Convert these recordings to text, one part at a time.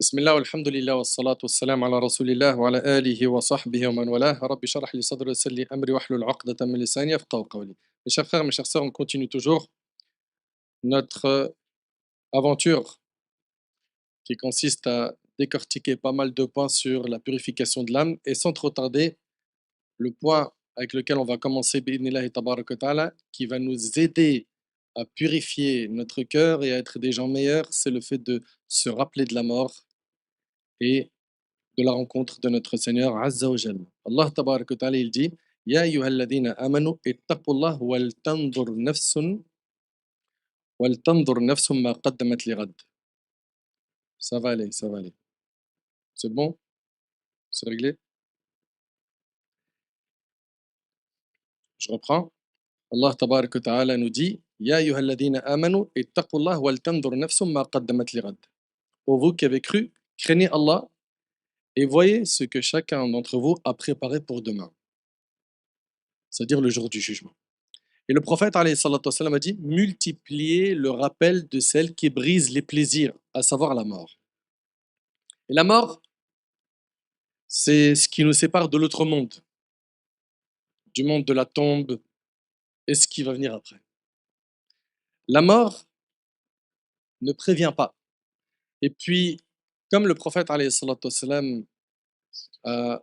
بسم الله والحمد لله والصلاة والسلام على رسول الله وعلى آله وصحبه ومن والاه. رب اشرح لي صدري ويسر لي أمري واحلل عقدة من لساني يفقهوا قولي. Mes chers frères, mes chères sœurs, on continue toujours notre aventure qui consiste à décortiquer pas mal de points sur la purification de l'âme et sans trop tarder, le point avec lequel on va commencer bi'idhnillahi tabaraka wa ta'ala, qui va nous aider à purifier notre cœur et à être des gens meilleurs, c'est le fait de se rappeler de la mort et de la rencontre de notre Seigneur Azza wa Jal. Allah tabarak wa ta'ala il dit Ya ayyuhalladhina amanu ittaqullah wal tandur nafsum ma qaddamat lighad. Ça va aller, ça va aller. C'est bon? C'est réglé? Je reprends. Allah tabarak wa ta'ala nous dit Ya ayyuhalladhina amanu ittaqullah wal tandur nafsum ma qaddamat lighad. Ô vous qui avez cru, craignez Allah et voyez ce que chacun d'entre vous a préparé pour demain, c'est-à-dire le jour du jugement. Et le prophète alayhi salatu wassalam, a dit multipliez le rappel de celle qui brise les plaisirs, à savoir la mort. Et la mort, c'est ce qui nous sépare de l'autre monde, du monde de la tombe et ce qui va venir après. La mort ne prévient pas. Et puis, comme le prophète alayhi salatu wassalam, a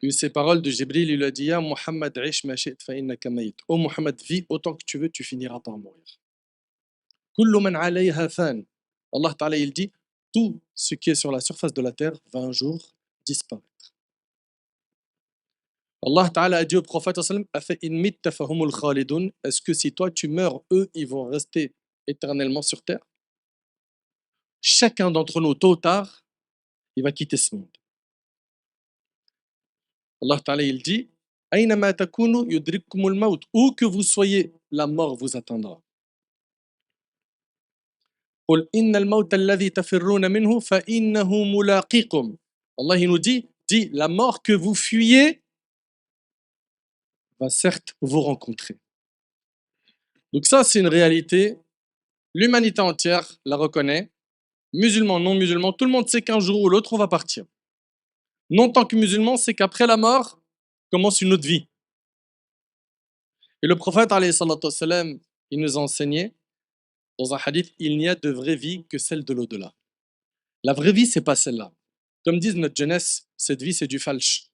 eu ces paroles de Jibril, il lui a dit Ya Muhammad, ish ma shi'ta fa innaka mayit. Oh Muhammad, vis autant que tu veux, tu finiras par mourir. Kullu man alayha fan. Allah Ta'ala il dit tout ce qui est sur la surface de la terre va un jour disparaître. Allah Ta'ala a dit au prophète sallam Afa in mitta fahumul khalidun. Est-ce que si toi tu meurs, eux ils vont rester éternellement sur terre? Chacun d'entre nous, tôt ou tard, il va quitter ce monde. Allah Ta'ala il dit Aynama takunu yudrikkumul maut. Où que vous soyez, la mort vous atteindra. قل إن الموت الذي تفرون منه فإنه ملاقيكم. Allah il nous dit la mort que vous fuyez va certes vous rencontrer. Donc ça c'est une réalité, l'humanité entière la reconnaît, musulmans, non musulmans, tout le monde sait qu'un jour ou l'autre on va partir. Non tant que musulman, c'est qu'après la mort commence une autre vie. Et le prophète alayhi salatu wassalam, il nous a enseigné dans un hadith, il n'y a de vraie vie que celle de l'au-delà. La vraie vie c'est pas celle-là. Comme disent notre jeunesse, cette vie c'est du falche.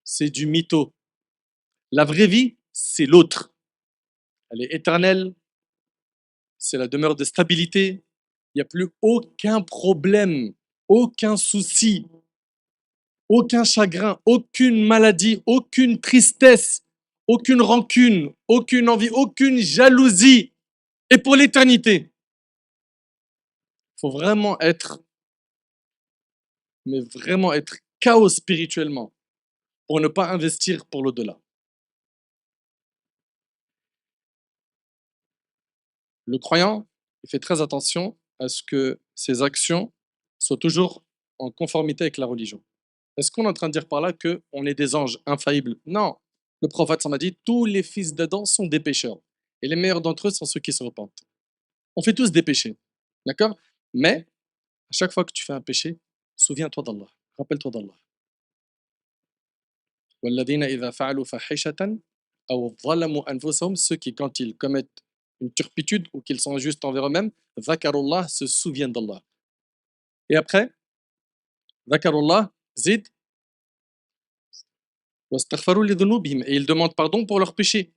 C'est du mytho. La vraie vie, c'est l'autre. Elle est éternelle, c'est la demeure de stabilité. Il n'y a plus aucun problème, aucun souci, aucun chagrin, aucune maladie, aucune tristesse, aucune rancune, aucune envie, aucune jalousie. Et pour l'éternité, il faut vraiment être, mais vraiment être chaos spirituellement pour ne pas investir pour l'au-delà. Le croyant, il fait très attention à ce que ses actions soient toujours en conformité avec la religion. Est-ce qu'on est en train de dire par là qu'on est des anges infaillibles? Non. Le prophète s'en a dit, tous les fils d'Adam sont des pécheurs. Et les meilleurs d'entre eux sont ceux qui se repentent. On fait tous des péchés. D'accord? Mais, à chaque fois que tu fais un péché, souviens-toi d'Allah. Rappelle-toi d'Allah. وَالَّذِينَ إِذَا فَعَلُوا فَاحِشَةً أَوْ ظَلَمُوا أَنفُسَهُم, ceux qui, quand ils commettent une turpitude ou qu'ils sont injustes envers eux-mêmes, Zakarullah, se souviennent d'Allah. Et après, Zakarullah, zid, wastaghfaru li dhunubihim, et ils demandent pardon pour leurs péchés.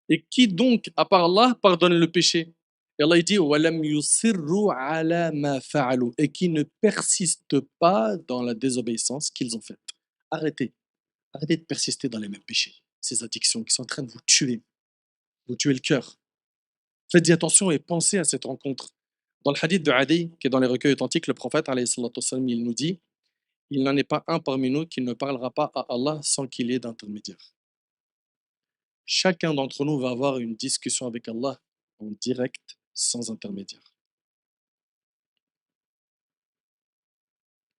Et qui donc, à part Allah, pardonne le péché? Et Allah il dit walam yusirru ala ma fa'alu, et qui ne persistent pas dans la désobéissance qu'ils ont faite. Arrêtez, arrêtez de persister dans les mêmes péchés, ces addictions qui sont en train de vous tuer le cœur. Faites attention et pensez à cette rencontre. Dans le hadith de Adi, qui est dans les recueils authentiques, le prophète, alayhi salatu wassalam, il nous dit il n'en est pas un parmi nous qui ne parlera pas à Allah sans qu'il y ait d'intermédiaire. Chacun d'entre nous va avoir une discussion avec Allah en direct, sans intermédiaire.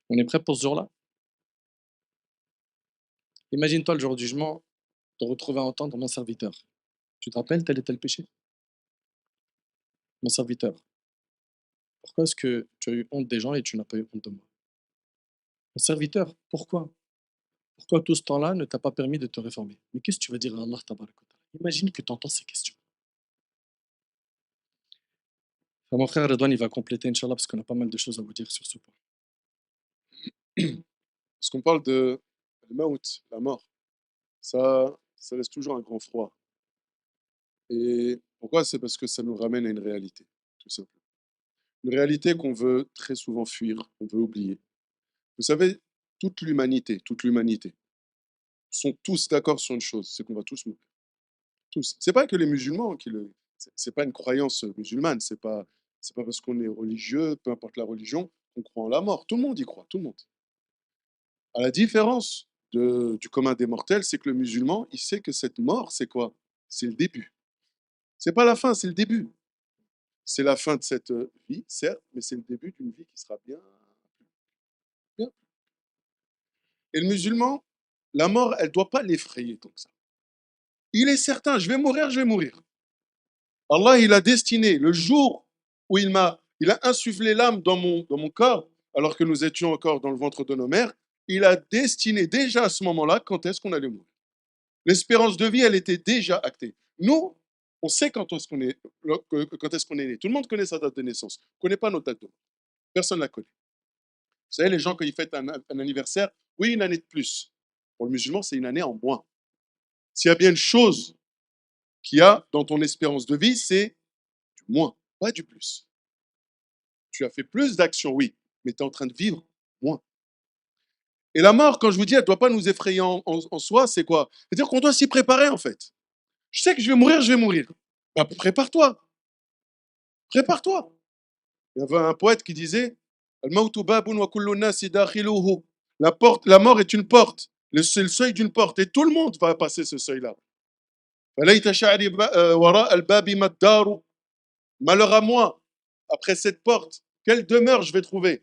On est prêt pour ce jour-là? Imagine-toi le jour du jugement, te retrouver à entendre mon serviteur. Tu te rappelles tel et tel péché? Mon serviteur. Pourquoi est-ce que tu as eu honte des gens et tu n'as pas eu honte de moi? Mon serviteur, pourquoi? Pourquoi tout ce temps-là ne t'a pas permis de te réformer? Mais qu'est-ce que tu vas dire à Allah tabarak wa ta'ala? Imagine que tu entends ces questions. Enfin, mon frère Redouane, il va compléter, Inch'Allah, parce qu'on a pas mal de choses à vous dire sur ce point. Parce qu'on parle de le maout, la mort, ça laisse toujours un grand froid. Et pourquoi? C'est parce que ça nous ramène à une réalité, tout simplement. Une réalité qu'on veut très souvent fuir, qu'on veut oublier. Vous savez, toute l'humanité, sont tous d'accord sur une chose, c'est qu'on va tous mourir. Tous. C'est pas que les musulmans qui le. C'est pas une croyance musulmane, c'est pas parce qu'on est religieux, peu importe la religion, qu'on croit en la mort. Tout le monde y croit, tout le monde. À la différence du commun des mortels, c'est que le musulman, il sait que cette mort, c'est quoi? C'est le début. C'est pas la fin, c'est le début. C'est la fin de cette vie, certes, mais c'est le début d'une vie qui sera bien, bien. Et le musulman, la mort, elle ne doit pas l'effrayer tant que ça. Il est certain, je vais mourir, je vais mourir. Allah, il a destiné le jour où il a insufflé l'âme dans mon corps, alors que nous étions encore dans le ventre de nos mères, il a destiné déjà à ce moment-là quand est-ce qu'on allait mourir. L'espérance de vie, elle était déjà actée. Nous, on sait quand est-ce qu'on est né. Tout le monde connaît sa date de naissance. On ne connaît pas notre date de mort. Personne ne la connaît. Vous savez, les gens, quand ils fêtent un anniversaire, oui, une année de plus. Pour le musulman, c'est une année en moins. S'il y a bien une chose qu'il y a dans ton espérance de vie, c'est du moins, pas du plus. Tu as fait plus d'actions, oui, mais tu es en train de vivre moins. Et la mort, quand je vous dis, elle ne doit pas nous effrayer en soi, c'est quoi? C'est-à-dire qu'on doit s'y préparer, en fait. Je sais que je vais mourir, je vais mourir. Bah, prépare-toi, prépare-toi. Il y avait un poète qui disait Al-mawtu babun wa kullu nasi dakhiluhu. La mort est une porte. C'est le seuil d'une porte. Et tout le monde va passer ce seuil-là. Falayta sha'ri wara al-babi maddaru. Malheur à moi, après cette porte, quelle demeure je vais trouver?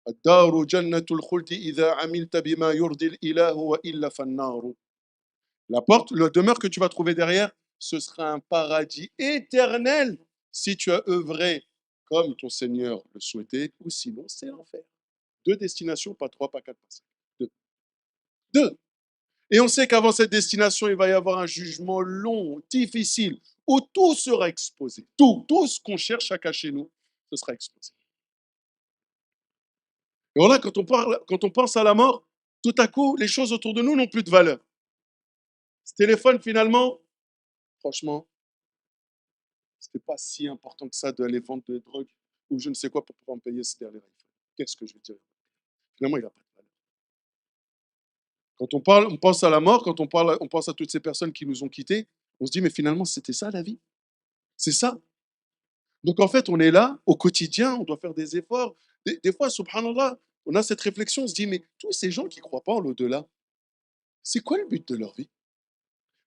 الدار جنة الخلد إذا عملت بما يرضي الإله وإلا فالنار. La porte, la demeure que tu vas trouver derrière, ce sera un paradis éternel si tu as œuvré comme ton Seigneur le souhaitait, ou sinon c'est l'enfer. Deux destinations, pas trois, pas quatre, pas cinq. Deux. Deux. Et on sait qu'avant cette destination, il va y avoir un jugement long, difficile, où tout sera exposé. Tout ce qu'on cherche à cacher nous, ce sera exposé. Et voilà, quand on pense à la mort, tout à coup, les choses autour de nous n'ont plus de valeur. Ce téléphone, finalement, franchement, c'était pas si important que ça d'aller vendre de drogue ou je ne sais quoi pour pouvoir me payer ce dernier iPhone. Qu'est-ce que je veux dire? Finalement, il n'a pas de valeur. Quand on parle, on pense à la mort, quand on pense à toutes ces personnes qui nous ont quittés, on se dit, mais finalement, c'était ça la vie. C'est ça. Donc en fait, on est là au quotidien, on doit faire des efforts. Des fois, subhanallah, on a cette réflexion, on se dit, mais tous ces gens qui ne croient pas en l'au-delà, c'est quoi le but de leur vie?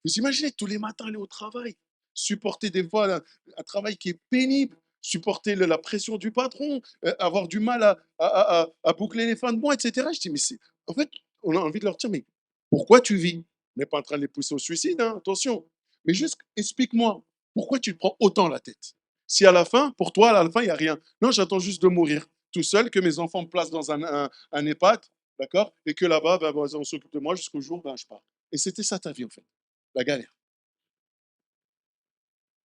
Vous imaginez tous les matins aller au travail, supporter des fois un travail qui est pénible, supporter la pression du patron, avoir du mal à boucler les fins de mois, etc. Je dis, mais c'est. En fait, on a envie de leur dire, mais pourquoi tu vis? On n'est pas en train de les pousser au suicide, hein, attention. Mais juste explique-moi, pourquoi tu te prends autant la tête? Si à la fin, pour toi, à la fin, il n'y a rien. Non, j'attends juste de mourir tout seul, que mes enfants me placent dans un EHPAD, d'accord? Et que là-bas, ben, on s'occupe de moi jusqu'au jour où ben, je pars. Et c'était ça ta vie, en fait, la galère.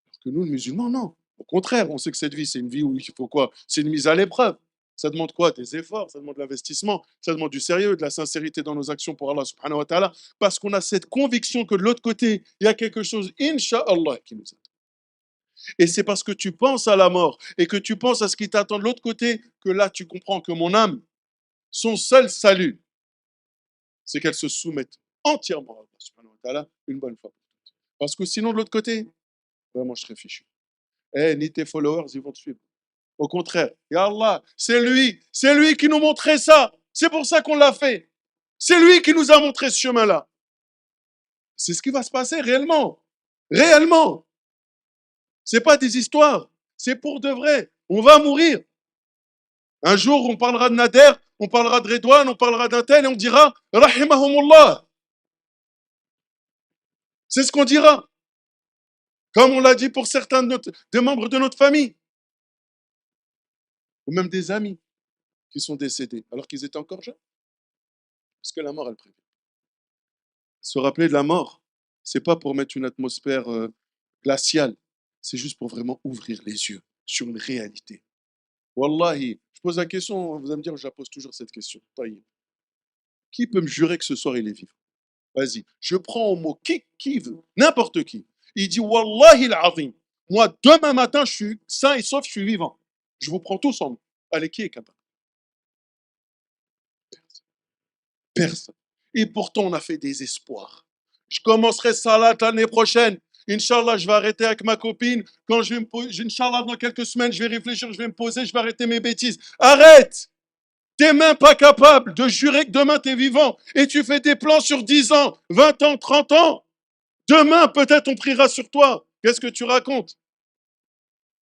Alors que nous, le musulman, non. Au contraire, on sait que cette vie, c'est une vie où il faut quoi? C'est une mise à l'épreuve. Ça demande quoi? Des efforts, ça demande de l'investissement, ça demande du sérieux, de la sincérité dans nos actions pour Allah subhanahu wa ta'ala, parce qu'on a cette conviction que de l'autre côté, il y a quelque chose, insha'Allah, qui nous attend. Et c'est parce que tu penses à la mort et que tu penses à ce qui t'attend de l'autre côté que là, tu comprends que mon âme, son seul salut, c'est qu'elle se soumette entièrement à Allah subhanahu wa ta'ala une bonne fois. Parce que sinon, de l'autre côté, vraiment, je serais fichu. Ni tes followers, ils vont te suivre. Au contraire, ya Allah, c'est lui qui nous montrait ça. C'est pour ça qu'on l'a fait. C'est lui qui nous a montré ce chemin-là. C'est ce qui va se passer réellement. Réellement. C'est pas des histoires. C'est pour de vrai. On va mourir. Un jour, on parlera de Nader, on parlera de Redouane, on parlera d'un tel et on dira Rahimahumullah. C'est ce qu'on dira. Comme on l'a dit pour certains des membres de notre famille. ou même des amis qui sont décédés alors qu'ils étaient encore jeunes. Parce que la mort, elle prévient. Se rappeler de la mort, c'est pas pour mettre une atmosphère glaciale, c'est juste pour vraiment ouvrir les yeux sur une réalité. Wallahi, je pose la question, vous allez me dire, je la pose toujours cette question. Taïb. Qui peut me jurer que ce soir il est vivant? Vas-y, je prends au mot qui veut, n'importe qui. Il dit Wallahi al-azim, moi demain matin je suis sain et sauf, je suis vivant. Je vous prends tous en main. Allez, qui est capable? Personne. Et pourtant, on a fait des espoirs. Je commencerai Salat l'année prochaine. Inch'Allah, je vais arrêter avec ma copine. Quand je vais me poser, Inch'Allah, dans quelques semaines, je vais réfléchir, je vais me poser, je vais arrêter mes bêtises. Arrête! T'es même pas capable de jurer que demain t'es vivant. Et tu fais des plans sur 10 ans, 20 ans, 30 ans. Demain, peut-être on priera sur toi. Qu'est-ce que tu racontes?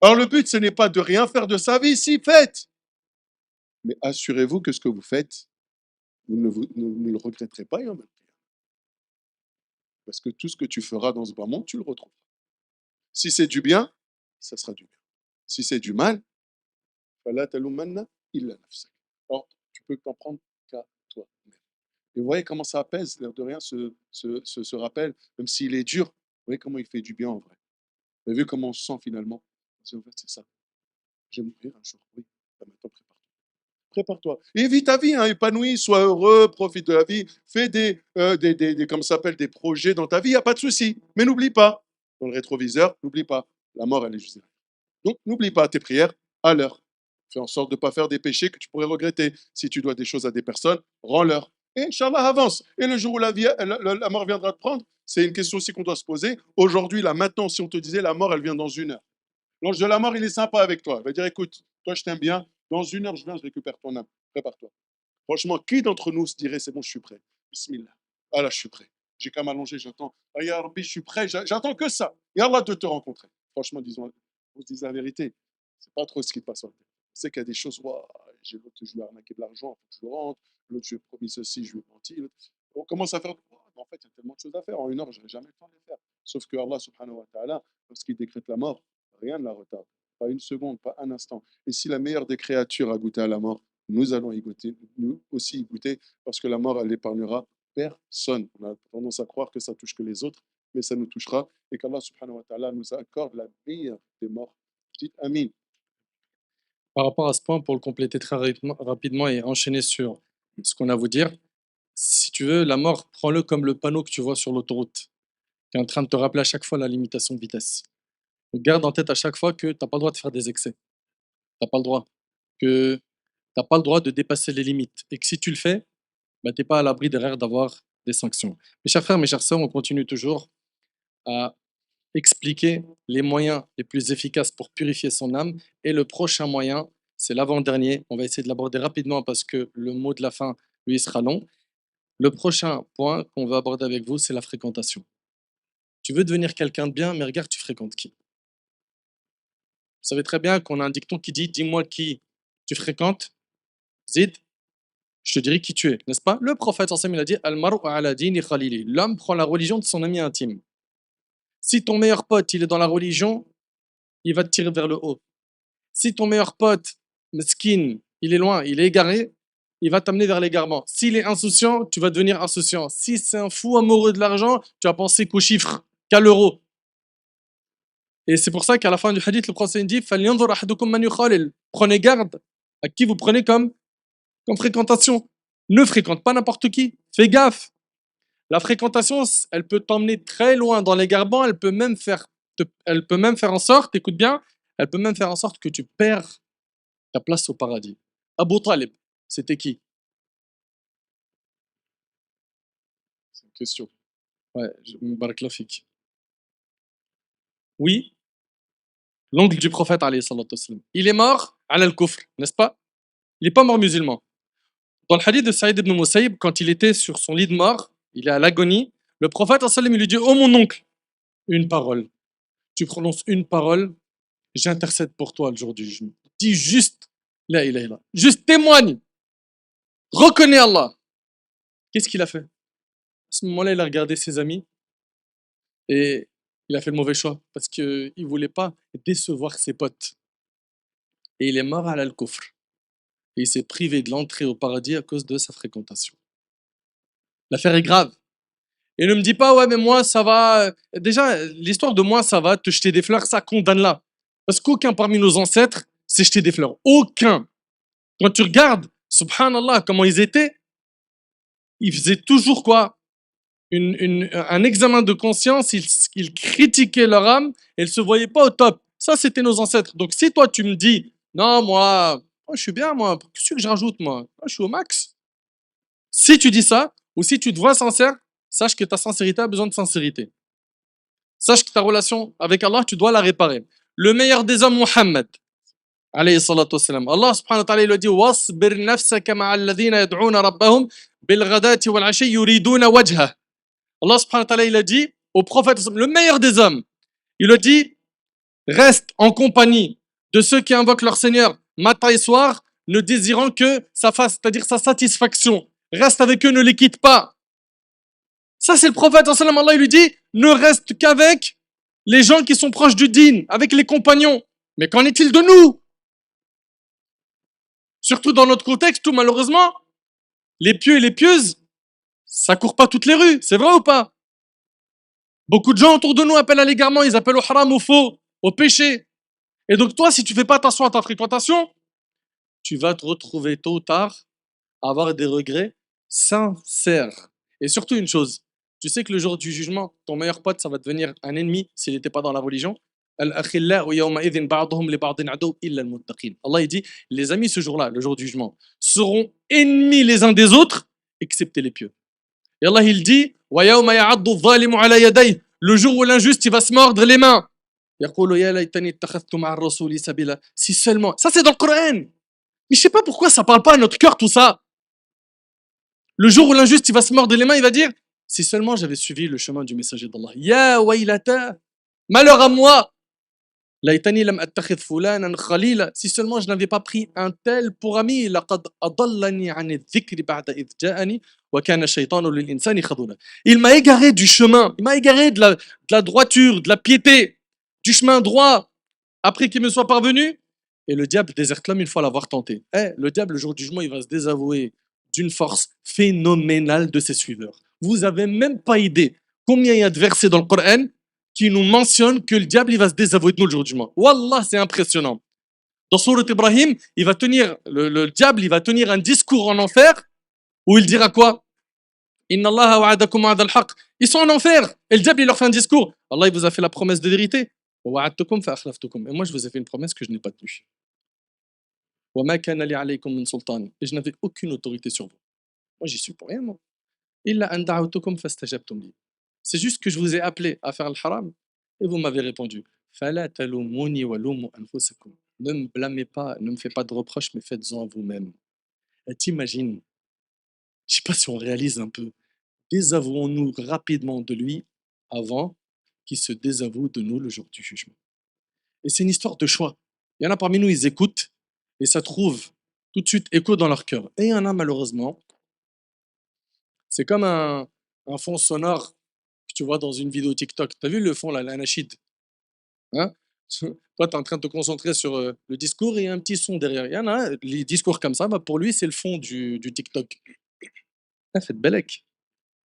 Alors le but, ce n'est pas de rien faire de sa vie, si faites. Mais assurez-vous que ce que vous faites, vous ne le regretterez pas. Parce que tout ce que tu feras dans ce bas monde, tu le retrouveras. Si c'est du bien, ça sera du bien. Si c'est du mal, fala talumanna illa nafsak. Alors, tu peux t'en prendre qu'à toi-même. Et vous voyez comment ça apaise, l'air de rien, ce rappel, même s'il est dur, vous voyez comment il fait du bien en vrai. Vous avez vu comment on se sent finalement? En fait, c'est ça. Je vais mourir un jour, oui. Bah, maintenant, prépare-toi. Prépare-toi. Et vis ta vie, hein, épanoui, sois heureux, profite de la vie, fais comme ça s'appelle, des projets dans ta vie, il n'y a pas de souci. Mais n'oublie pas, dans le rétroviseur, n'oublie pas, la mort, elle est juste derrière. Donc, n'oublie pas tes prières à l'heure. Fais en sorte de ne pas faire des péchés que tu pourrais regretter. Si tu dois des choses à des personnes, rends-leur. Et Inch'Allah, avance. Et le jour où la mort viendra te prendre, c'est une question aussi qu'on doit se poser. Aujourd'hui, là, maintenant, si on te disait la mort, elle vient dans 1 heure. L'ange de la mort, il est sympa avec toi. Il va dire, écoute, toi, je t'aime bien. Dans 1 heure, je viens, je récupère ton âme. Prépare-toi. Franchement, qui d'entre nous se dirait, c'est bon, je suis prêt. Bismillah. Ah là, je suis prêt. J'ai qu'à m'allonger, j'attends. Ah, ya Rabbi, je suis prêt, j'attends que ça. Et Allah de te rencontrer. Franchement, disons, on se dise la vérité. C'est pas trop ce qui passe en tête. On sait qu'il y a des choses, ouah, j'ai l'autre, je lui ai arnaqué de l'argent, faut que je le rentre. L'autre, je lui ai promis ceci, je lui ai menti. On commence à faire, ouah, mais en fait, il y a tellement de choses à faire. En 1 heure, je n'aurai jamais le temps de les faire. Sauf que Allah, subhanahu wa ta'ala, lorsqu'il décrète la mort, rien ne la retarde. Pas une seconde, pas un instant. Et si la meilleure des créatures a goûté à la mort, nous allons y goûter, nous aussi y goûter, parce que la mort, elle n'épargnera personne. On a tendance à croire que ça touche que les autres, mais ça nous touchera, et qu'Allah subhanahu wa ta'ala nous accorde la meilleure des morts. Dites Amin. Par rapport à ce point, pour le compléter très rapidement et enchaîner sur ce qu'on a à vous dire, si tu veux, la mort, prends-le comme le panneau que tu vois sur l'autoroute, qui est en train de te rappeler à chaque fois la limitation de vitesse. Donc garde en tête à chaque fois que tu n'as pas le droit de faire des excès. Tu n'as pas le droit. Que tu n'as pas le droit de dépasser les limites. Et que si tu le fais, bah, tu n'es pas à l'abri derrière d'avoir des sanctions. Mes chers frères, mes chères sœurs, on continue toujours à expliquer les moyens les plus efficaces pour purifier son âme. Et le prochain moyen, c'est l'avant-dernier. On va essayer de l'aborder rapidement parce que le mot de la fin, lui, sera long. Le prochain point qu'on va aborder avec vous, c'est la fréquentation. Tu veux devenir quelqu'un de bien, mais regarde, tu fréquentes qui? Vous savez très bien qu'on a un dicton qui dit dis-moi qui tu fréquentes, Zid, je te dirai qui tu es, n'est-ce pas? Le prophète, il a dit Al-mar'u ala dini khalili. L'homme prend la religion de son ami intime. Si ton meilleur pote, il est dans la religion, il va te tirer vers le haut. Si ton meilleur pote, meskin, il est loin, il est égaré, il va t'amener vers l'égarement. S'il est insouciant, tu vas devenir insouciant. Si c'est un fou amoureux de l'argent, tu vas penser qu'aux chiffres, qu'à l'euro. Et c'est pour ça qu'à la fin du hadith, le prophète dit "Falyanzur ahadukum man yukhalil." Prenez garde à qui vous prenez comme fréquentation. Ne fréquente pas n'importe qui. Fais gaffe. La fréquentation, elle peut t'emmener très loin dans l'égarement. Elle peut même faire en sorte, écoute bien, elle peut même faire en sorte que tu perds ta place au paradis. Abu Talib, c'était qui? C'est une question. Ouais, Barakallahu fik. Oui, l'oncle du prophète, alayhi salatu wassalam. Il est mort à al-kufr, n'est-ce pas? Il n'est pas mort musulman. Dans le hadith de Saïd ibn Musayyib, quand il était sur son lit de mort, il est à l'agonie, le prophète, il lui dit oh mon oncle, une parole. Tu prononces une parole, j'intercède pour toi aujourd'hui. Dis juste la ilaha illallah. Juste témoigne. Reconnais Allah. Qu'est-ce qu'il a fait? À ce moment-là, il a regardé ses amis et il a fait le mauvais choix parce qu'il ne voulait pas décevoir ses potes. Et il est mort à l'al-kufr. et il s'est privé de l'entrée au paradis à cause de sa fréquentation. L'affaire est grave. Et ne me dis pas, ouais, mais moi, ça va. Déjà, l'histoire de moi, ça va, te jeter des fleurs, ça condamne-la. Parce qu'aucun parmi nos ancêtres s'est jeté des fleurs. Aucun. Quand tu regardes, subhanallah, comment ils faisaient toujours quoi? Un examen de conscience, ils critiquaient leur âme et ils ne se voyaient pas au top. Ça, c'était nos ancêtres. Donc, si toi, tu me dis, non, moi je suis bien, moi, qu'est-ce que je rajoute, moi? Moi, je suis au max. Si tu dis ça, ou si tu te vois sincère, sache que ta sincérité a besoin de sincérité. Sache que ta relation avec Allah, tu dois la réparer. Le meilleur des hommes, Muhammad, alayhi salatu wassalam. Allah subhanahu wa ta'ala, il a dit وَاصْبِرْ نَفْسَكَ مَعَ الَّذِينَ يَدْعُونَ رَبَّهُمْ بِالْغَدَاةِ وَالْعَشِيِّ يُرِيدُونَ وَجْهَهُ. Allah subhanahu wa ta'ala, il a dit au prophète, le meilleur des hommes, il a dit, reste en compagnie de ceux qui invoquent leur Seigneur matin et soir, ne désirant que sa face, c'est-à-dire sa satisfaction. Reste avec eux, ne les quitte pas. Ça, c'est le prophète, Allah, il lui dit, ne reste qu'avec les gens qui sont proches du dîn, avec les compagnons. Mais qu'en est-il de nous? Surtout dans notre contexte où, malheureusement, les pieux et les pieuses, ça court pas toutes les rues, c'est vrai ou pas? Beaucoup de gens autour de nous appellent à l'égarement, ils appellent au haram, au faux, au péché. Et donc toi, si tu fais pas attention à ta fréquentation, tu vas te retrouver tôt ou tard à avoir des regrets sincères. Et surtout une chose, tu sais que le jour du jugement, ton meilleur pote, ça va devenir un ennemi s'il n'était pas dans la religion. Allah il dit, les amis ce jour-là, le jour du jugement, seront ennemis les uns des autres, excepté les pieux. Et Allah il dit, le jour où l'injuste il va se mordre les mains. Si seulement, ça c'est dans le Coran. Mais je sais pas pourquoi ça parle pas à notre cœur tout ça. Le jour où l'injuste il va se mordre les mains, il va dire, si seulement j'avais suivi le chemin du messager d'Allah. Ya waylata, malheur à moi. Laïtani lam attakhidh fulanan khalila. Si seulement je n'avais pas pris un tel pour ami. Laqad adallani an adh-dhikri ba'da idh ja'ani wa kana ash-shaytanu lil insani khadula. Il m'a égaré du chemin, il m'a égaré de la droiture, de la piété, du chemin droit après qu'il me soit parvenu. Et le diable déserte l'homme une fois l'avoir tenté. Le diable, le jour du jugement, il va se désavouer d'une force phénoménale de ses suiveurs. Vous avez même pas idée combien il y a de versets dans le Coran qui nous mentionnent que le diable il va se désavouer de nous le jour du jugement. Wallah, c'est impressionnant. Dans Sourate Ibrahim, il va tenir, le diable, il va tenir un discours en enfer où il dira quoi? Inna Allah wa'adakum wa'ada al-haq. Ils sont en enfer et le diable il leur fait un discours. Allah il vous a fait la promesse de vérité. Et moi je vous ai fait une promesse que je n'ai pas tenue. وما كان لي عليكم من سلطان. Et je n'avais aucune autorité sur vous. Moi j'y suis pour rien moi. إلا أن دعوتكم فاستجبتم لي. C'est juste que je vous ai appelé à faire le haram et vous m'avez répondu. فلا تلوموني ولوموا أنفسكم. Ne me blâmez pas, ne me faites pas de reproches, mais faites-en à vous-même. Et t'imagines, je sais pas si on réalise un peu, désavouons-nous rapidement de lui avant qu'il se désavoue de nous le jour du jugement. Et c'est une histoire de choix. Il y en a parmi nous, ils écoutent et ça trouve tout de suite écho dans leur cœur. Et il y en a malheureusement, c'est comme un fond sonore que tu vois dans une vidéo TikTok. Tu as vu le fond là, l'anachid, hein? Toi, tu es en train de te concentrer sur le discours et il y a un petit son derrière. Il y en a, les discours comme ça, bah, pour lui, c'est le fond du TikTok. Faites bellec.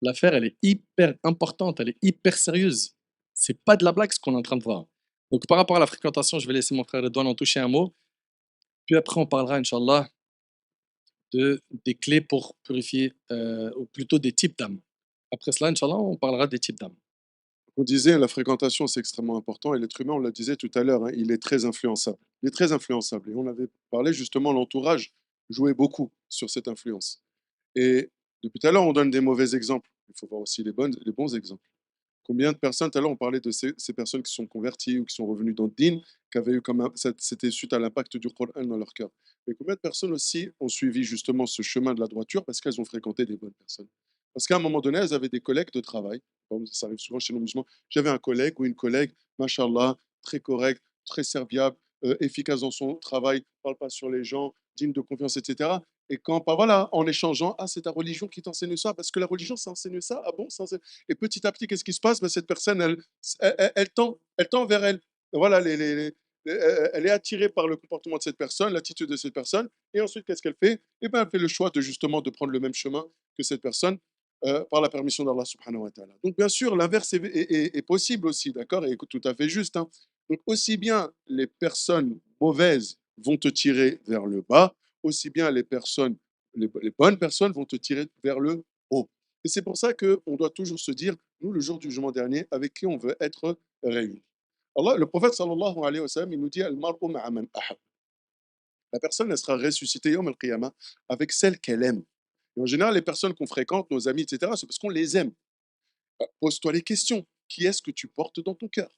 L'affaire, elle est hyper importante, elle est hyper sérieuse. C'est pas de la blague ce qu'on est en train de voir. Donc, par rapport à la fréquentation, je vais laisser mon frère Redouane en toucher un mot. Puis après, on parlera, Inch'Allah, des clés pour purifier, ou plutôt des types d'âmes. Après cela, Inch'Allah, on parlera des types d'âmes. On disait la fréquentation, c'est extrêmement important. Et l'être humain, on le disait tout à l'heure, hein, il est très influençable. Il est très influençable. Et on avait parlé justement, l'entourage jouait beaucoup sur cette influence. Et depuis tout à l'heure, on donne des mauvais exemples. Il faut voir aussi les bons exemples. Combien de personnes, tout à l'heure, on parlait de ces personnes qui sont converties ou qui sont revenues dans le din, qui avaient eu c'était suite à l'impact du Coran dans leur cœur. Mais combien de personnes aussi ont suivi justement ce chemin de la droiture parce qu'elles ont fréquenté des bonnes personnes? Parce qu'à un moment donné, elles avaient des collègues de travail. Bon, ça arrive souvent chez nos musulmans. J'avais un collègue ou une collègue, machallah, très correct, très serviable, efficace dans son travail, parle pas sur les gens, digne de confiance, etc. Et quand, bah voilà, en échangeant, ah, c'est ta religion qui t'enseigne ça, parce que la religion, ça enseigne ça, ah bon, ça enseigne. Et petit à petit, qu'est-ce qui se passe? Bah, cette personne, elle tend vers elle. Voilà, elle est attirée par le comportement de cette personne, l'attitude de cette personne, et ensuite, qu'est-ce qu'elle fait? Eh bien, elle fait le choix de justement de prendre le même chemin que cette personne par la permission d'Allah subhanahu wa ta'ala. Donc, bien sûr, l'inverse est possible aussi, d'accord, et tout à fait juste, hein. Donc, aussi bien les personnes mauvaises vont te tirer vers le bas, aussi bien les bonnes personnes vont te tirer vers le haut. Et c'est pour ça qu'on doit toujours se dire, nous, le jour du jugement dernier, avec qui on veut être réunis. Allah, le prophète sallallahu alayhi wa sallam, il nous dit Al-mar'u ma'a man ahab. La personne, elle sera ressuscitée yawm al-qiyamah avec celle qu'elle aime. Et en général, les personnes qu'on fréquente, nos amis, etc., c'est parce qu'on les aime. Pose-toi les questions. Qui est-ce que tu portes dans ton cœur?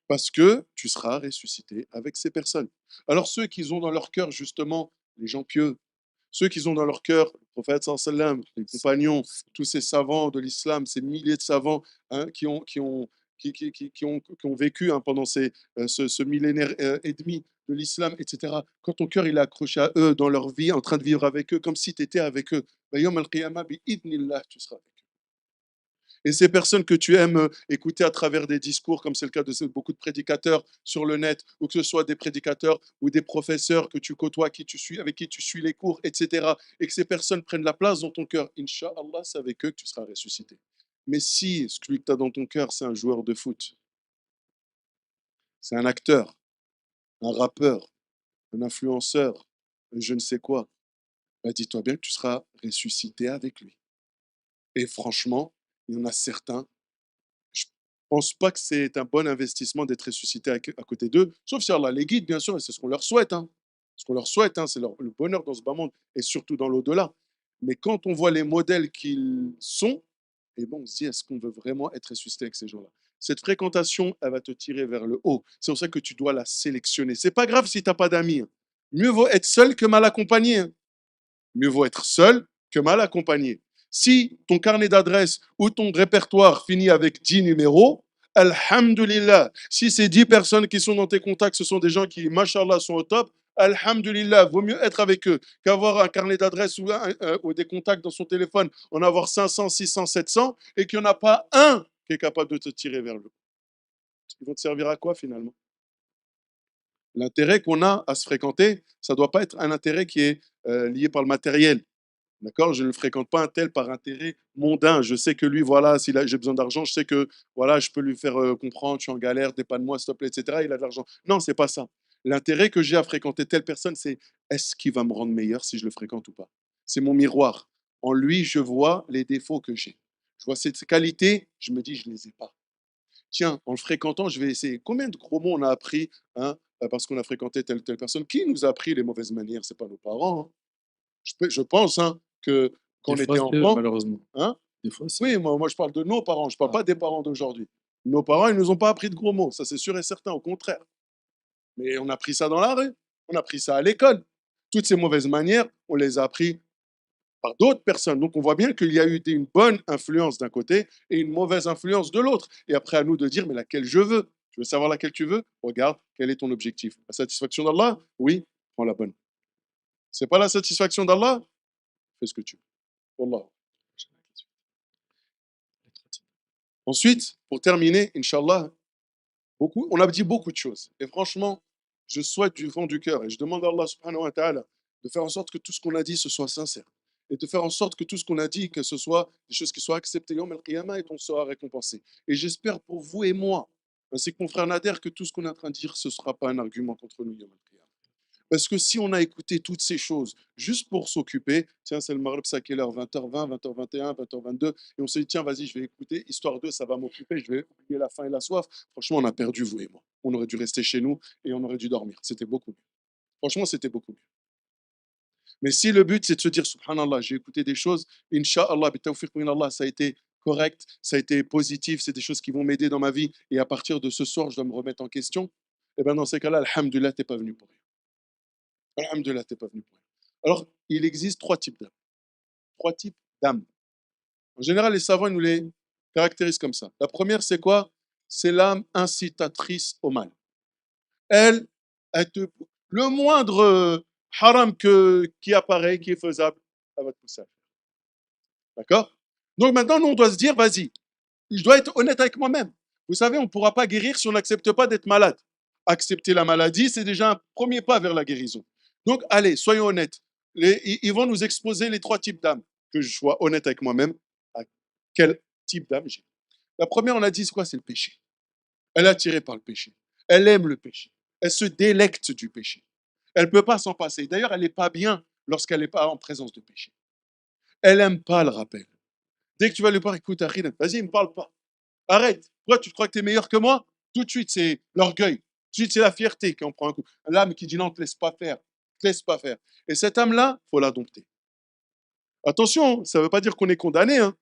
Parce que tu seras ressuscité avec ces personnes. Alors ceux qui ont dans leur cœur justement les gens pieux, ceux qui ont dans leur cœur le prophète sallam, les compagnons, tous ces savants de l'islam, ces milliers de savants hein, qui ont vécu hein, pendant ce millénaire et demi de l'islam, etc. Quand ton cœur il est accroché à eux dans leur vie, en train de vivre avec eux, comme si tu étais avec eux, bah, yawm al-qiyamah, bi-idnillah, tu seras avec eux. Et ces personnes que tu aimes écouter à travers des discours, comme c'est le cas de beaucoup de prédicateurs sur le net, ou que ce soit des prédicateurs ou des professeurs que tu côtoies, qui tu suis, avec qui tu suis les cours, etc., et que ces personnes prennent la place dans ton cœur, Inch'Allah, c'est avec eux que tu seras ressuscité. Mais si celui que tu as dans ton cœur, c'est un joueur de foot, c'est un acteur, un rappeur, un influenceur, un je ne sais quoi, bah dis-toi bien que tu seras ressuscité avec lui. Et franchement, il y en a certains. Je pense pas que c'est un bon investissement d'être ressuscité à côté d'eux, sauf si Allah les guide, bien sûr, et c'est ce qu'on leur souhaite. Hein. Ce qu'on leur souhaite, hein, c'est le bonheur dans ce bas monde et surtout dans l'au-delà. Mais quand on voit les modèles qu'ils sont, et bon, on se dit, est-ce qu'on veut vraiment être ressuscité avec ces gens-là? Cette fréquentation, elle va te tirer vers le haut. C'est pour ça que tu dois la sélectionner. C'est pas grave si tu n'as pas d'amis. Hein. Mieux vaut être seul que mal accompagné. Hein. Mieux vaut être seul que mal accompagné. Si ton carnet d'adresses ou ton répertoire finit avec 10 numéros, alhamdulillah. Si ces 10 personnes qui sont dans tes contacts, ce sont des gens qui, mashallah, sont au top, alhamdulillah, vaut mieux être avec eux qu'avoir un carnet d'adresses ou des contacts dans son téléphone, en avoir 500, 600, 700, et qu'il n'y en a pas un qui est capable de te tirer vers le haut. Ils vont te servir à quoi finalement? L'intérêt qu'on a à se fréquenter, ça ne doit pas être un intérêt qui est lié par le matériel. D'accord? Je ne fréquente pas un tel par intérêt mondain. Je sais que lui, voilà, si j'ai besoin d'argent, je sais que voilà, je peux lui faire comprendre, je suis en galère, dépanne-moi, s'il te plaît, etc. Il a de l'argent. Non, c'est pas ça. L'intérêt que j'ai à fréquenter telle personne, c'est est-ce qu'il va me rendre meilleur si je le fréquente ou pas? C'est mon miroir. En lui, je vois les défauts que j'ai. Je vois ses qualités, je me dis, je ne les ai pas. Tiens, en le fréquentant, je vais essayer. Combien de gros mots on a appris hein, parce qu'on a fréquenté telle personne? Qui nous a appris les mauvaises manières? C'est pas nos parents. Hein. Je pense hein, que quand Des on fois, était c'est eux, enfant, malheureusement. hein, Des fois, c'est oui, eux. moi je parle de nos parents, je ne parle Ah, pas des parents d'aujourd'hui. Nos parents, ils ne nous ont pas appris de gros mots, ça c'est sûr et certain, au contraire. Mais on a pris ça dans la rue, on a pris ça à l'école. Toutes ces mauvaises manières, on les a appris par d'autres personnes. Donc on voit bien qu'il y a eu une bonne influence d'un côté et une mauvaise influence de l'autre. Et après à nous de dire, mais laquelle je veux? Tu veux savoir laquelle tu veux? Regarde, quel est ton objectif? La satisfaction d'Allah? Oui, prends la bonne. C'est pas la satisfaction d'Allah? Fais ce que tu veux. Wallah. Ensuite, pour terminer, Inch'Allah, on a dit beaucoup de choses. Et franchement, je souhaite du fond du cœur et je demande à Allah subhanahu wa ta'ala de faire en sorte que tout ce qu'on a dit, ce soit sincère. Et de faire en sorte que tout ce qu'on a dit, que ce soit des choses qui soient acceptées yawm al-qiyamah et qu'on sera récompensé. Et j'espère pour vous et moi, ainsi que mon frère Nader, que tout ce qu'on est en train de dire, ce ne sera pas un argument contre nous yawm al-qiyamah. Parce que si on a écouté toutes ces choses juste pour s'occuper, tiens, c'est le Maghreb, c'est à quelle heure? 20h20, 20h21, 20h22, et on s'est dit, tiens, vas-y, je vais écouter, histoire de, ça va m'occuper, je vais oublier la faim et la soif. Franchement, on a perdu, vous et moi. On aurait dû rester chez nous et on aurait dû dormir. C'était beaucoup mieux. Franchement, c'était beaucoup mieux. Mais si le but, c'est de se dire, subhanallah, j'ai écouté des choses, incha'Allah, bitawfiq min Allah, ça a été correct, ça a été positif, c'est des choses qui vont m'aider dans ma vie, et à partir de ce soir, je dois me remettre en question, et bien dans ces cas-là, alhamdulillah, t'es pas venu pour rien. Alhamdulillah, t'es pas venu pour rien. Alors, il existe trois types d'âmes. Trois types d'âmes. En général, les savants ils nous les caractérisent comme ça. La première, c'est quoi? C'est l'âme incitatrice au mal. Elle, le moindre haram qui apparaît, qui est faisable, elle va te pousser à faire. D'accord? Donc maintenant, nous, on doit se dire, vas-y, je dois être honnête avec moi-même. Vous savez, on ne pourra pas guérir si on n'accepte pas d'être malade. Accepter la maladie, c'est déjà un premier pas vers la guérison. Donc, allez, soyons honnêtes. Ils vont nous exposer les 3 types d'âmes. Que je sois honnête avec moi-même, à quel type d'âme j'ai. La première, on a dit, c'est quoi? C'est le péché. Elle est attirée par le péché. Elle aime le péché. Elle se délecte du péché. Elle ne peut pas s'en passer. D'ailleurs, elle n'est pas bien lorsqu'elle n'est pas en présence de péché. Elle n'aime pas le rappel. Dès que tu vas lui parler, écoute, Achille, vas-y, ne me parle pas. Arrête. Pourquoi tu crois que tu es meilleur que moi? Tout de suite, c'est l'orgueil. Tout de suite, c'est la fierté qui en prend un coup. L'âme qui dit non, ne te laisse pas faire. Ne te laisse pas faire. Et cette âme-là, il faut la dompter. Attention, ça ne veut pas dire qu'on est condamné. Hein.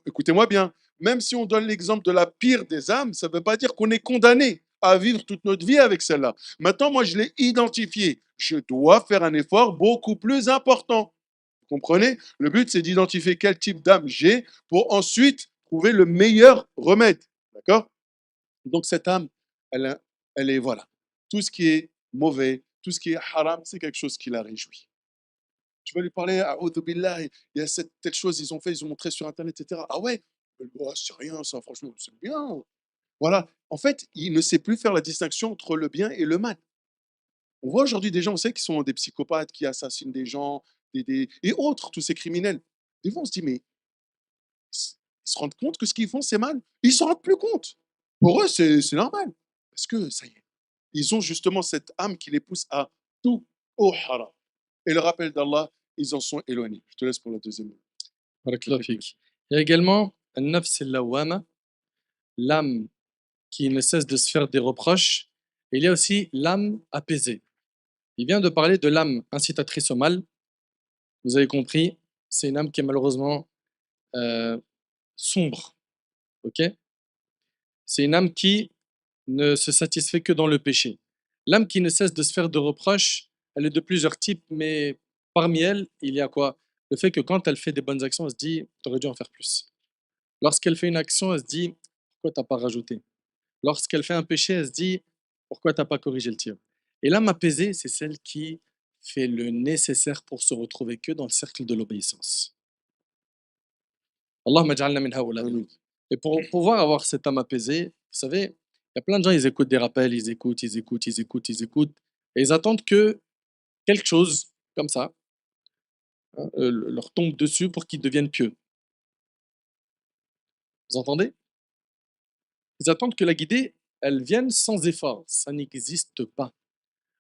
Écoutez-moi bien, même si on donne l'exemple de la pire des âmes, ça ne veut pas dire qu'on est condamné à vivre toute notre vie avec celle-là. Maintenant, moi, je l'ai identifié. Je dois faire un effort beaucoup plus important. Vous comprenez? Le but, c'est d'identifier quel type d'âme j'ai pour ensuite trouver le meilleur remède. D'accord? Donc, cette âme, elle est, voilà. Tout ce qui est mauvais, tout ce qui est haram, c'est quelque chose qui la réjouit. Tu vas lui parler, ah, billah, il y a cette telle chose, ils ont montré sur Internet, etc. Ah ouais, oh, c'est rien ça, franchement, c'est bien. Voilà. En fait, il ne sait plus faire la distinction entre le bien et le mal. On voit aujourd'hui des gens, on sait, qui sont des psychopathes, qui assassinent des gens, et autres, tous ces criminels. Des fois, on se dit, mais ils se rendent compte que ce qu'ils font, c'est mal. Ils ne s'en rendent plus compte. Pour eux, c'est normal. Parce que, ça y est, ils ont justement cette âme qui les pousse à tout au haram. Et le rappel d'Allah, ils en sont éloignés. Je te laisse pour la deuxième. Barakallahu fik. Il y a également An-Nafs al-Lawwama, l'âme qui ne cesse de se faire des reproches. Et il y a aussi l'âme apaisée. Il vient de parler de l'âme incitatrice au mal. Vous avez compris, c'est une âme qui est malheureusement euh, sombre. Ok? C'est une âme qui ne se satisfait que dans le péché. L'âme qui ne cesse de se faire de reproches, elle est de plusieurs types, mais parmi elles, il y a quoi? Le fait que quand elle fait des bonnes actions, elle se dit, tu aurais dû en faire plus. Lorsqu'elle fait une action, elle se dit, pourquoi t'as pas rajouté? Lorsqu'elle fait un péché, elle se dit, pourquoi t'as pas corrigé le tir? Et l'âme apaisée, c'est celle qui fait le nécessaire pour se retrouver que dans le cercle de l'obéissance. Allahumma ja'alna min haoula. Amin. Et pour pouvoir avoir cette âme apaisée, vous savez, il y a plein de gens, ils écoutent des rappels, ils écoutent, ils écoutent, ils écoutent, ils écoutent, et ils attendent que quelque chose comme ça hein, leur tombe dessus pour qu'ils deviennent pieux. Vous entendez? Ils attendent que la guidée, elle vienne sans effort. Ça n'existe pas.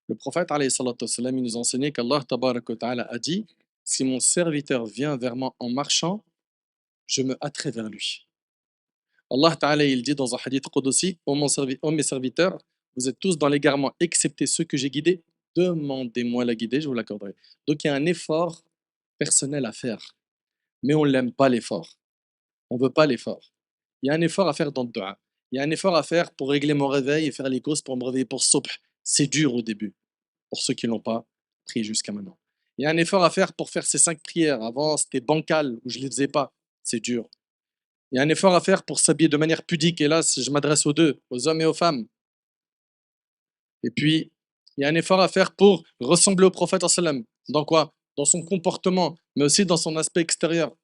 Le prophète, alayhi salatu wassalam, il nous enseignait qu'Allah tabaraka wa ta'ala a dit si mon serviteur vient vers moi en marchant, je me hâterai vers lui. Allah Ta'ala, il dit dans un hadith Qudsi, ô mes serviteurs, vous êtes tous dans l'égarement, excepté ceux que j'ai guidés, demandez-moi la guidée, je vous l'accorderai. Donc il y a un effort personnel à faire, mais on l'aime pas l'effort. On veut pas l'effort. Il y a un effort à faire dans le dua. Il y a un effort à faire pour régler mon réveil et faire les courses pour me réveiller pour subh. C'est dur au début, pour ceux qui ne l'ont pas pris jusqu'à maintenant. Il y a un effort à faire pour faire ces 5 prières. Avant, c'était bancal, où je ne les faisais pas. C'est dur. Il y a un effort à faire pour s'habiller de manière pudique. Et là, je m'adresse aux deux, aux hommes et aux femmes. Et puis, il y a un effort à faire pour ressembler au prophète sallam. Dans quoi? Dans son comportement, mais aussi dans son aspect extérieur.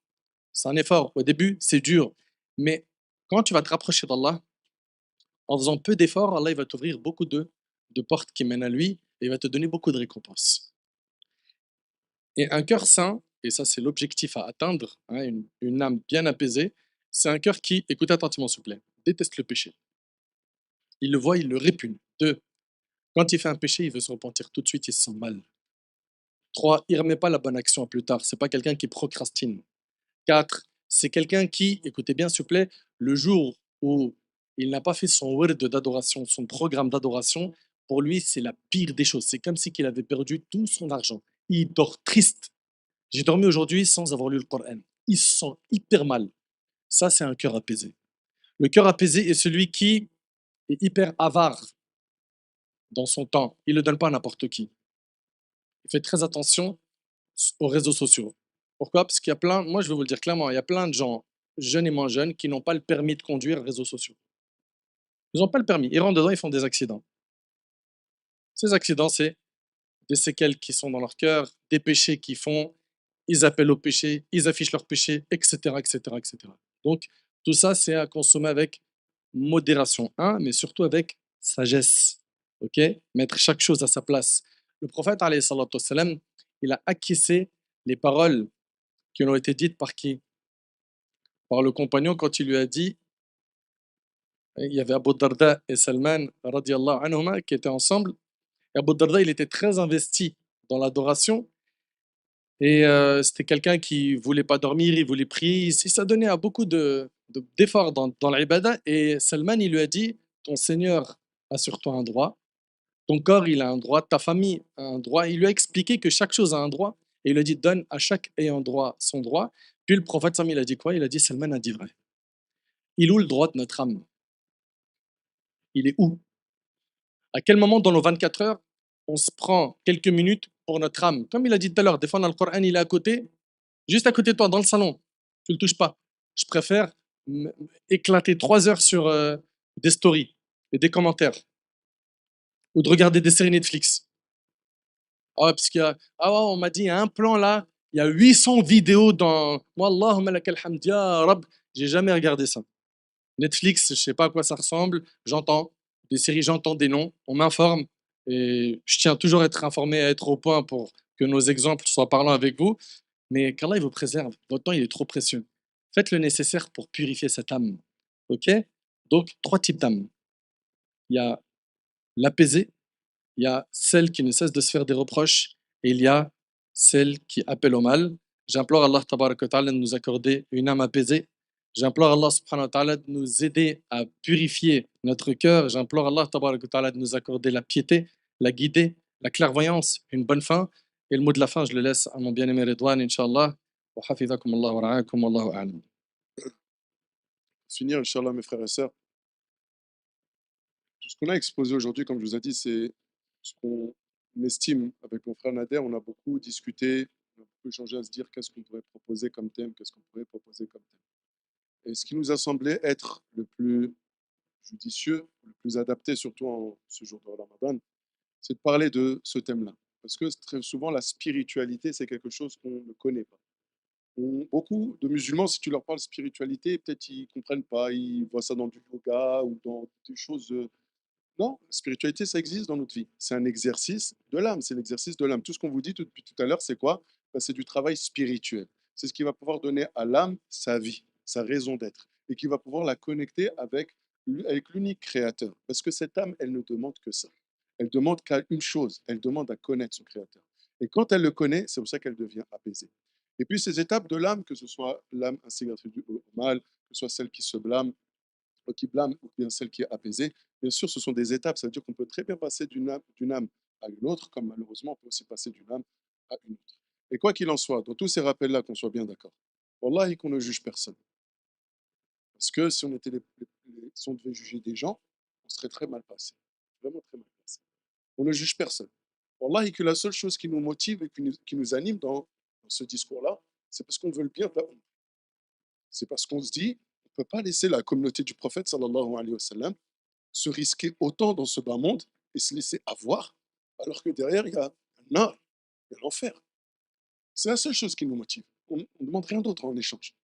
C'est un effort. Au début, c'est dur. Mais quand tu vas te rapprocher d'Allah, en faisant peu d'efforts, Allah il va t'ouvrir beaucoup de portes qui mènent à lui et il va te donner beaucoup de récompenses. Et un cœur saint, et ça c'est l'objectif à atteindre, hein, une âme bien apaisée, c'est un cœur qui, écoutez attentivement s'il vous plaît, déteste le péché. Il le voit, il le répugne. 2, quand il fait un péché, il veut se repentir tout de suite, il se sent mal. 3, il ne remet pas la bonne action à plus tard. C'est pas quelqu'un qui procrastine. 4, c'est quelqu'un qui, écoutez bien s'il vous plaît, le jour où il n'a pas fait son word d'adoration, son programme d'adoration, pour lui, c'est la pire des choses. C'est comme si il avait perdu tout son argent. Il dort triste. J'ai dormi aujourd'hui sans avoir lu le Coran. Il se sent hyper mal. Ça, c'est un cœur apaisé. Le cœur apaisé est celui qui est hyper avare dans son temps. Il ne le donne pas à n'importe qui. Il fait très attention aux réseaux sociaux. Pourquoi? Parce qu'il y a plein, moi je vais vous le dire clairement, il y a plein de gens, jeunes et moins jeunes, qui n'ont pas le permis de conduire réseaux sociaux. Ils n'ont pas le permis. Ils rentrent dedans, ils font des accidents. Ces accidents, c'est des séquelles qui sont dans leur cœur, des péchés qu'ils font, ils appellent au péché, ils affichent leur péché, etc., etc., etc. Donc, tout ça, c'est à consommer avec modération, un, mais surtout avec sagesse, ok? Mettre chaque chose à sa place. Le prophète, alayhi salatu wassalam, il a acquiescé les paroles qui lui ont été dites par qui? Par le compagnon quand il lui a dit, il y avait Abu Darda et Salman radiallahu anhuma qui étaient ensemble. Et Abu Darda, il était très investi dans l'adoration et c'était quelqu'un qui voulait pas dormir, il voulait prier, il s'adonnait à beaucoup d'efforts dans l'ibada. Et Salman, il lui a dit, ton Seigneur a sur toi un droit, ton corps, il a un droit, ta famille a un droit. Il lui a expliqué que chaque chose a un droit et il lui a dit, donne à chaque ayant droit son droit. Puis le prophète, il a dit quoi? Il a dit, Salman a dit vrai. Il est où le droit de notre âme? Il est où? À quel moment dans nos 24 heures, on se prend quelques minutes pour notre âme? Comme il a dit tout à l'heure, des fois dans le Coran, il est à côté, juste à côté de toi, dans le salon. Tu ne le touches pas. Je préfère éclater 3 heures sur des stories et des commentaires ou de regarder des séries Netflix. Ah ouais, parce qu'il y a, ah ouais, on m'a dit, il y a un plan là, il y a 800 vidéos dans Wallahu malakal hamd ya Rab. J'ai jamais regardé ça. Netflix, je sais pas à quoi ça ressemble, j'entends des séries, j'entends des noms, on m'informe et je tiens toujours à être informé, à être au point pour que nos exemples soient parlants avec vous, mais qu'Allah il vous préserve, votre temps il est trop précieux. Faites le nécessaire pour purifier cette âme, ok? Donc, 3 types d'âmes. Il y a l'apaisée, il y a celle qui ne cesse de se faire des reproches et il y a celle qui appelle au mal. J'implore Allah tabarak wa ta'ala de nous accorder une âme apaisée. J'implore Allah subhanahu wa ta'ala de nous aider à purifier notre cœur. J'implore Allah tabarak wa ta'ala de nous accorder la piété, la guider, la clairvoyance, une bonne fin. Et le mot de la fin, je le laisse à mon bien-aimé Redouane, Inch'Allah. Wa hafidhakum Allah wa ra'akum, wallahu a'lam. Finir, Inch'Allah, mes frères et sœurs, tout ce qu'on a exposé aujourd'hui, comme je vous ai dit, c'est ce qu'on estime avec mon frère Nader. On a beaucoup discuté, on a beaucoup échangé à se dire qu'est-ce qu'on pourrait proposer comme thème, qu'est-ce qu'on pourrait proposer comme thème. Et ce qui nous a semblé être le plus judicieux, le plus adapté, surtout en ce jour de Ramadan, c'est de parler de ce thème-là. Parce que très souvent, la spiritualité, c'est quelque chose qu'on ne connaît pas. Beaucoup de musulmans, si tu leur parles spiritualité, peut-être ils ne comprennent pas, ils voient ça dans du yoga ou dans des choses. Non, la spiritualité, ça existe dans notre vie. C'est un exercice de l'âme, c'est l'exercice de l'âme. Tout ce qu'on vous dit depuis tout à l'heure, c'est quoi? Ben, c'est du travail spirituel. C'est ce qui va pouvoir donner à l'âme sa vie, sa raison d'être, et qui va pouvoir la connecter avec l'unique créateur. Parce que cette âme, elle ne demande que ça. Elle demande qu'à une chose, elle demande à connaître son créateur. Et quand elle le connaît, c'est pour ça qu'elle devient apaisée. Et puis ces étapes de l'âme, que ce soit l'âme inségratrice du mal, que ce soit celle qui se blâme, qui blâme ou bien celle qui est apaisée, bien sûr, ce sont des étapes. Ça veut dire qu'on peut très bien passer d'une âme à une autre, comme malheureusement, on peut aussi passer d'une âme à une autre. Et quoi qu'il en soit, dans tous ces rappels-là, qu'on soit bien d'accord, wallahi qu'on ne juge personne. Parce que si on, si on devait juger des gens, on serait très mal passé. Vraiment très mal passé. On ne juge personne. Wallahi que la seule chose qui nous motive et qui nous anime dans ce discours-là, c'est parce qu'on veut le bien de la Ummah. C'est parce qu'on se dit, on ne peut pas laisser la communauté du prophète, sallallahu alayhi wa sallam, se risquer autant dans ce bas monde et se laisser avoir, alors que derrière, il y a un art, il y a l'enfer. C'est la seule chose qui nous motive. On ne demande rien d'autre en échange.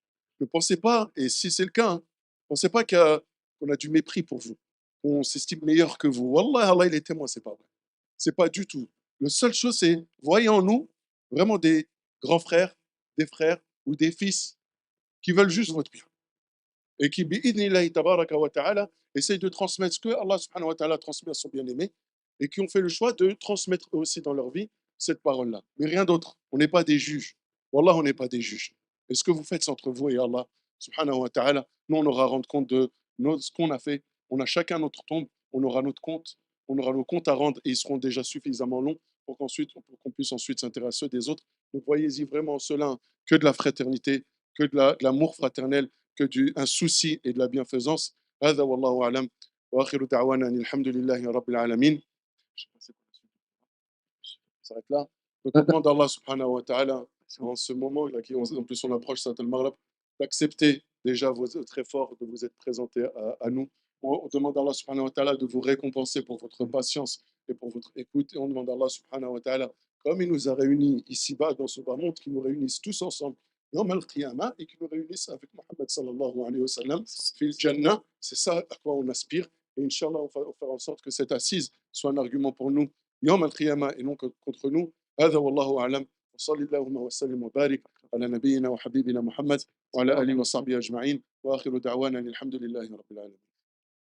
Ne pensez pas, et si c'est le cas, ne pensez pas qu'on a du mépris pour vous, qu'on s'estime meilleur que vous. Wallah, Allah, il est témoin, c'est pas vrai. C'est pas du tout. La seule chose, c'est, voyez en nous vraiment des grands frères, des frères ou des fils qui veulent juste votre bien. Et qui, bi'idnillahi tabaraka wa ta'ala, essayent de transmettre ce que Allah subhanahu wa ta'ala transmet à son bien-aimé et qui ont fait le choix de transmettre eux aussi dans leur vie cette parole-là. Mais rien d'autre. On n'est pas des juges. Wallah, on n'est pas des juges. Et ce que vous faites, c'est entre vous et Allah subhanahu wa ta'ala. Nous, on aura rendre compte de ce qu'on a fait. On a chacun notre tombe. On aura notre compte. On aura nos comptes à rendre et ils seront déjà suffisamment longs pour qu'on puisse ensuite s'intéresser à des autres. Donc, voyez-y vraiment cela que de la fraternité, que de l'amour fraternel, que un souci et de la bienfaisance. هذا والله أعلم وآخر دعوانا أن الحمد لله رب العالمين. Je sais pas c'est quoi la suite. On s'arrête là. Donc on demande à Allah subhanahu wa ta'ala, en ce moment, là, en plus on approche Salat al-Maghrib, d'accepter déjà votre effort de vous être présenté à nous. On demande à Allah subhanahu wa ta'ala de vous récompenser pour votre patience et pour votre écoute. Et on demande à Allah subhanahu wa ta'ala, comme il nous a réunis ici-bas dans ce bas monde, qu'il nous réunisse tous ensemble Yawm al-Qiyamah et qu'il nous réunisse avec Mohammed sallallahu alayhi wa sallam fil Jannah. C'est ça à quoi on aspire. Et Inch'Allah, on va faire en sorte que cette assise soit un argument pour nous, Yom al-Qiyamah, et non contre nous. هذا والله أعلم وصلى اللهم وسلم وبارك على نبينا وحبيبنا محمد وعلى آله وصحبه أجمعين وآخر دعوانا الحمد لله رب العالمين.